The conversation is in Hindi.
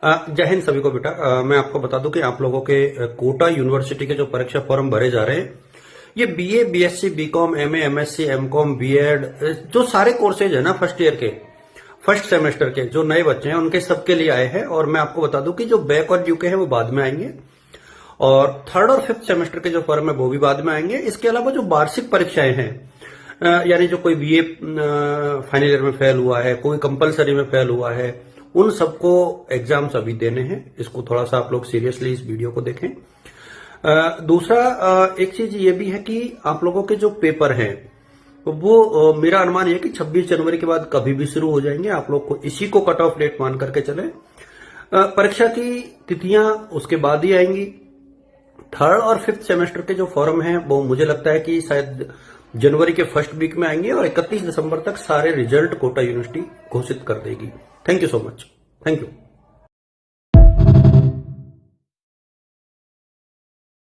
जय हिंद सभी को बेटा। मैं आपको बता दूं कि आप लोगों के कोटा यूनिवर्सिटी के जो परीक्षा फॉर्म भरे जा रहे हैं, ये BA, BSc, BCom, MA, MSc, MCom, BEd, जो सारे कोर्सेज है ना फर्स्ट ईयर के, फर्स्ट सेमेस्टर के जो नए बच्चे हैं उनके सबके लिए आए हैं। और मैं आपको बता दूं कि जो बैक और ड्यू के हैं वो बाद में आएंगे, और थर्ड और फिफ्थ सेमेस्टर के जो फॉर्म है वो भी बाद में आएंगे। इसके अलावा जो वार्षिक परीक्षाएं हैं, यानी जो कोई बीए फाइनल ईयर में फेल हुआ है, कोई कंपलसरी में फेल हुआ है, उन सबको एग्जाम्स अभी देने हैं। इसको थोड़ा सा आप लोग सीरियसली इस वीडियो को देखें। दूसरा एक चीज ये भी है कि आप लोगों के जो पेपर हैं वो मेरा अनुमान ये कि 26 जनवरी के बाद कभी भी शुरू हो जाएंगे। आप लोग को इसी को कट ऑफ डेट मान करके चले। परीक्षा की तिथियां उसके बाद ही आएंगी। थर्ड और फिफ्थ सेमेस्टर के जो फॉर्म हैं वो मुझे लगता है कि शायद जनवरी के फर्स्ट वीक में आएंगे, और 31 दिसंबर तक सारे रिजल्ट कोटा यूनिवर्सिटी घोषित कर देगी। Thank you so much. Thank you.